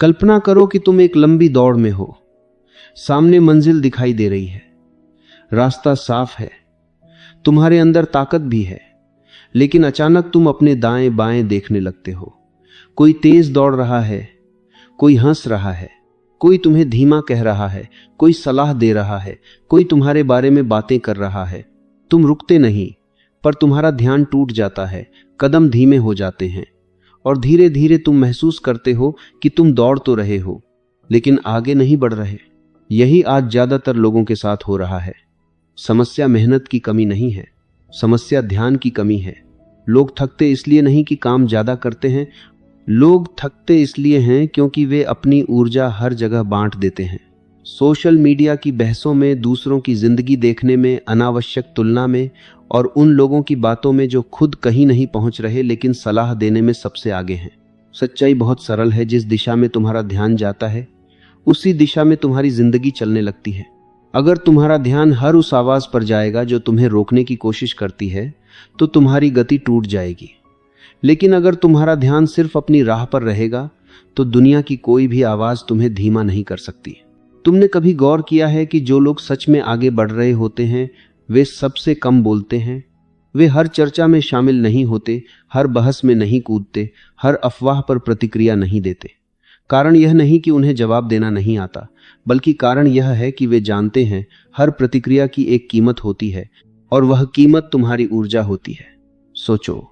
कल्पना करो कि तुम एक लंबी दौड़ में हो। सामने मंजिल दिखाई दे रही है, रास्ता साफ है, तुम्हारे अंदर ताकत भी है। लेकिन अचानक तुम अपने दाएं बाएं देखने लगते हो। कोई तेज दौड़ रहा है, कोई हंस रहा है, कोई तुम्हें धीमा कह रहा है, कोई सलाह दे रहा है, कोई तुम्हारे बारे में बातें कर रहा है। तुम रुकते नहीं, पर तुम्हारा ध्यान टूट जाता है, कदम धीमे हो जाते हैं और धीरे धीरे तुम महसूस करते हो कि तुम दौड़ तो रहे हो, लेकिन आगे नहीं बढ़ रहे। यही आज ज्यादातर लोगों के साथ हो रहा है। समस्या मेहनत की कमी नहीं है, समस्या ध्यान की कमी है। लोग थकते इसलिए नहीं कि काम ज्यादा करते हैं, लोग थकते इसलिए हैं क्योंकि वे अपनी ऊर्जा हर जगह बांट देते हैं। सोशल मीडिया की बहसों में, दूसरों की जिंदगी देखने में, अनावश्यक तुलना में और उन लोगों की बातों में जो खुद कहीं नहीं पहुंच रहे लेकिन सलाह देने में सबसे आगे हैं। सच्चाई बहुत सरल है, जिस दिशा में तुम्हारा ध्यान जाता है उसी दिशा में तुम्हारी जिंदगी चलने लगती है। अगर तुम्हारा ध्यान हर उस आवाज पर जाएगा जो तुम्हें रोकने की कोशिश करती है तो तुम्हारी गति टूट जाएगी। लेकिन अगर तुम्हारा ध्यान सिर्फ अपनी राह पर रहेगा तो दुनिया की कोई भी आवाज तुम्हें धीमा नहीं कर सकती। तुमने कभी गौर किया है कि जो लोग सच में आगे बढ़ रहे होते हैं वे सबसे कम बोलते हैं? वे हर चर्चा में शामिल नहीं होते, हर बहस में नहीं कूदते, हर अफवाह पर प्रतिक्रिया नहीं देते। कारण यह नहीं कि उन्हें जवाब देना नहीं आता, बल्कि कारण यह है कि वे जानते हैं हर प्रतिक्रिया की एक कीमत होती है और वह कीमत तुम्हारी ऊर्जा होती है। सोचो,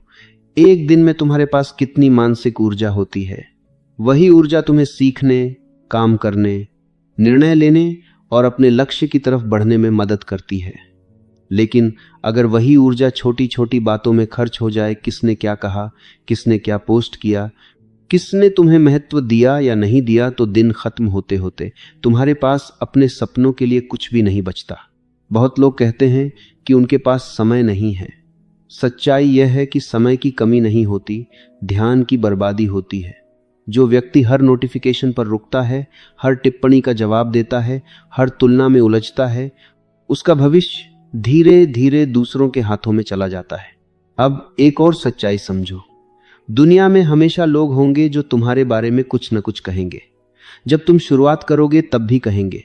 एक दिन में तुम्हारे पास कितनी मानसिक ऊर्जा होती है। वही ऊर्जा तुम्हें सीखने, काम करने, निर्णय लेने और अपने लक्ष्य की तरफ बढ़ने में मदद करती है। लेकिन अगर वही ऊर्जा छोटी छोटी बातों में खर्च हो जाए, किसने क्या कहा, किसने क्या पोस्ट किया, किसने तुम्हें महत्व दिया या नहीं दिया, तो दिन खत्म होते होते तुम्हारे पास अपने सपनों के लिए कुछ भी नहीं बचता। बहुत लोग कहते हैं कि उनके पास समय नहीं है। सच्चाई यह है कि समय की कमी नहीं होती, ध्यान की बर्बादी होती है। जो व्यक्ति हर नोटिफिकेशन पर रुकता है, हर टिप्पणी का जवाब देता है, हर तुलना में उलझता है, उसका भविष्य धीरे धीरे दूसरों के हाथों में चला जाता है। अब एक और सच्चाई समझो, दुनिया में हमेशा लोग होंगे जो तुम्हारे बारे में कुछ न कुछ कहेंगे। जब तुम शुरुआत करोगे तब भी कहेंगे,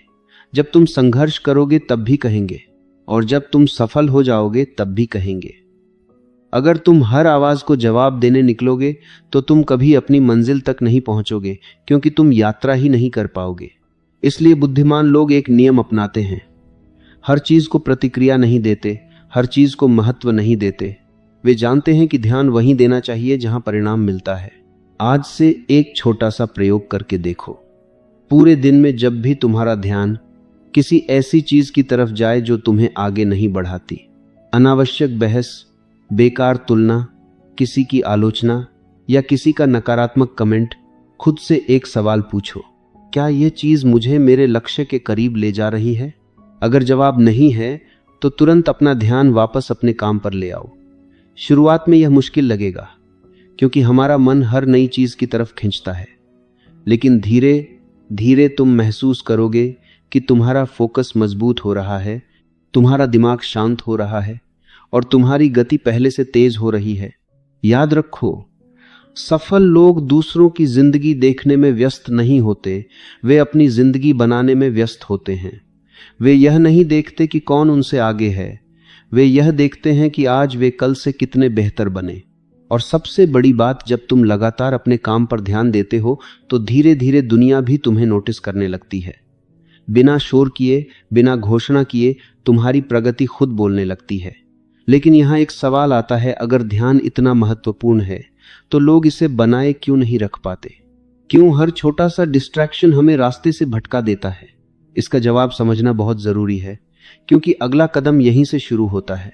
जब तुम संघर्ष करोगे तब भी कहेंगे, और जब तुम सफल हो जाओगे तब भी कहेंगे। अगर तुम हर आवाज को जवाब देने निकलोगे तो तुम कभी अपनी मंजिल तक नहीं पहुंचोगे, क्योंकि तुम यात्रा ही नहीं कर पाओगे। इसलिए बुद्धिमान लोग एक नियम अपनाते हैं, हर चीज को प्रतिक्रिया नहीं देते, हर चीज को महत्व नहीं देते। वे जानते हैं कि ध्यान वहीं देना चाहिए जहां परिणाम मिलता है। आज से एक छोटा सा प्रयोग करके देखो। पूरे दिन में जब भी तुम्हारा ध्यान किसी ऐसी चीज की तरफ जाए जो तुम्हें आगे नहीं बढ़ाती, अनावश्यक बहस, बेकार तुलना, किसी की आलोचना या किसी का नकारात्मक कमेंट, खुद से एक सवाल पूछो, क्या यह चीज मुझे मेरे लक्ष्य के करीब ले जा रही है? अगर जवाब नहीं है तो तुरंत अपना ध्यान वापस अपने काम पर ले आओ। शुरुआत में यह मुश्किल लगेगा, क्योंकि हमारा मन हर नई चीज की तरफ खींचता है, लेकिन धीरे धीरे तुम महसूस करोगे कि तुम्हारा फोकस मजबूत हो रहा है, तुम्हारा दिमाग शांत हो रहा है और तुम्हारी गति पहले से तेज हो रही है। याद रखो, सफल लोग दूसरों की जिंदगी देखने में व्यस्त नहीं होते, वे अपनी जिंदगी बनाने में व्यस्त होते हैं। वे यह नहीं देखते कि कौन उनसे आगे है, वे यह देखते हैं कि आज वे कल से कितने बेहतर बने। और सबसे बड़ी बात, जब तुम लगातार अपने काम पर ध्यान देते हो तो धीरे धीरे दुनिया भी तुम्हें नोटिस करने लगती है। बिना शोर किए, बिना घोषणा किए तुम्हारी प्रगति खुद बोलने लगती है। लेकिन यहाँ एक सवाल आता है, अगर ध्यान इतना महत्वपूर्ण है तो लोग इसे बनाए क्यों नहीं रख पाते? क्यों हर छोटा सा डिस्ट्रैक्शन हमें रास्ते से भटका देता है? इसका जवाब समझना बहुत जरूरी है, क्योंकि अगला कदम यहीं से शुरू होता है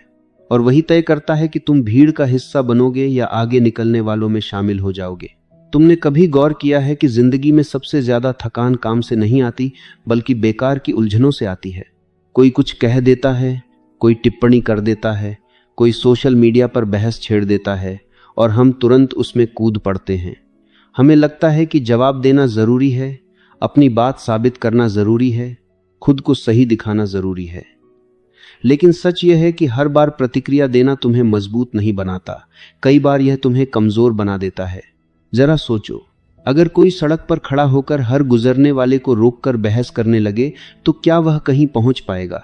और वही तय करता है कि तुम भीड़ का हिस्सा बनोगे या आगे निकलने वालों में शामिल हो जाओगे। तुमने कभी गौर किया है कि जिंदगी में सबसे ज्यादा थकान काम से नहीं आती, बल्कि बेकार की उलझनों से आती है। कोई कुछ कह देता है, कोई टिप्पणी कर देता है, कोई सोशल मीडिया पर बहस छेड़ देता है और हम तुरंत उसमें कूद पड़ते हैं। हमें लगता है कि जवाब देना जरूरी है, अपनी बात साबित करना जरूरी है, खुद को सही दिखाना जरूरी है। लेकिन सच यह है कि हर बार प्रतिक्रिया देना तुम्हें मजबूत नहीं बनाता, कई बार यह तुम्हें कमजोर बना देता है। जरा सोचो, अगर कोई सड़क पर खड़ा होकर हर गुजरने वाले को रोककर बहस करने लगे तो क्या वह कहीं पहुंच पाएगा?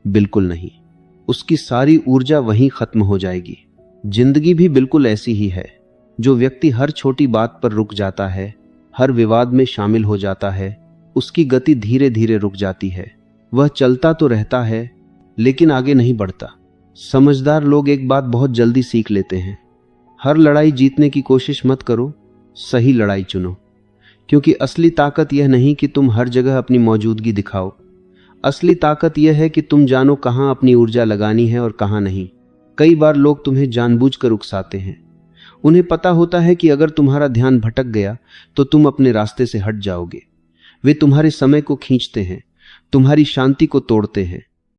बिल्कुल नहीं। उसकी सारी ऊर्जा वहीं खत्म हो जाएगी। जिंदगी भी बिल्कुल ऐसी ही है। जो व्यक्ति हर छोटी बात पर रुक जाता है, हर विवाद में शामिल हो जाता है, उसकी गति धीरे धीरे रुक जाती है। वह चलता तो रहता है लेकिन आगे नहीं बढ़ता। समझदार लोग एक बात बहुत जल्दी सीख लेते हैं, हर लड़ाई जीतने की कोशिश मत करो, सही लड़ाई चुनो। क्योंकि असली ताकत यह नहीं कि तुम हर जगह अपनी मौजूदगी दिखाओ। असली ताकत यह है कि तुम जानो कहां अपनी ऊर्जा लगानी है और कहां नहीं। कई बार लोग तुम्हें जानबूझकर उकसाते हैं। उन्हें पता होता है कि अगर तुम्हारा ध्यान भटक गया तो तुम अपने रास्ते से हट जाओगे। वे तुम्हारे समय को खींचते हैं, तुम्हारी शांति को तोड़ते हैं,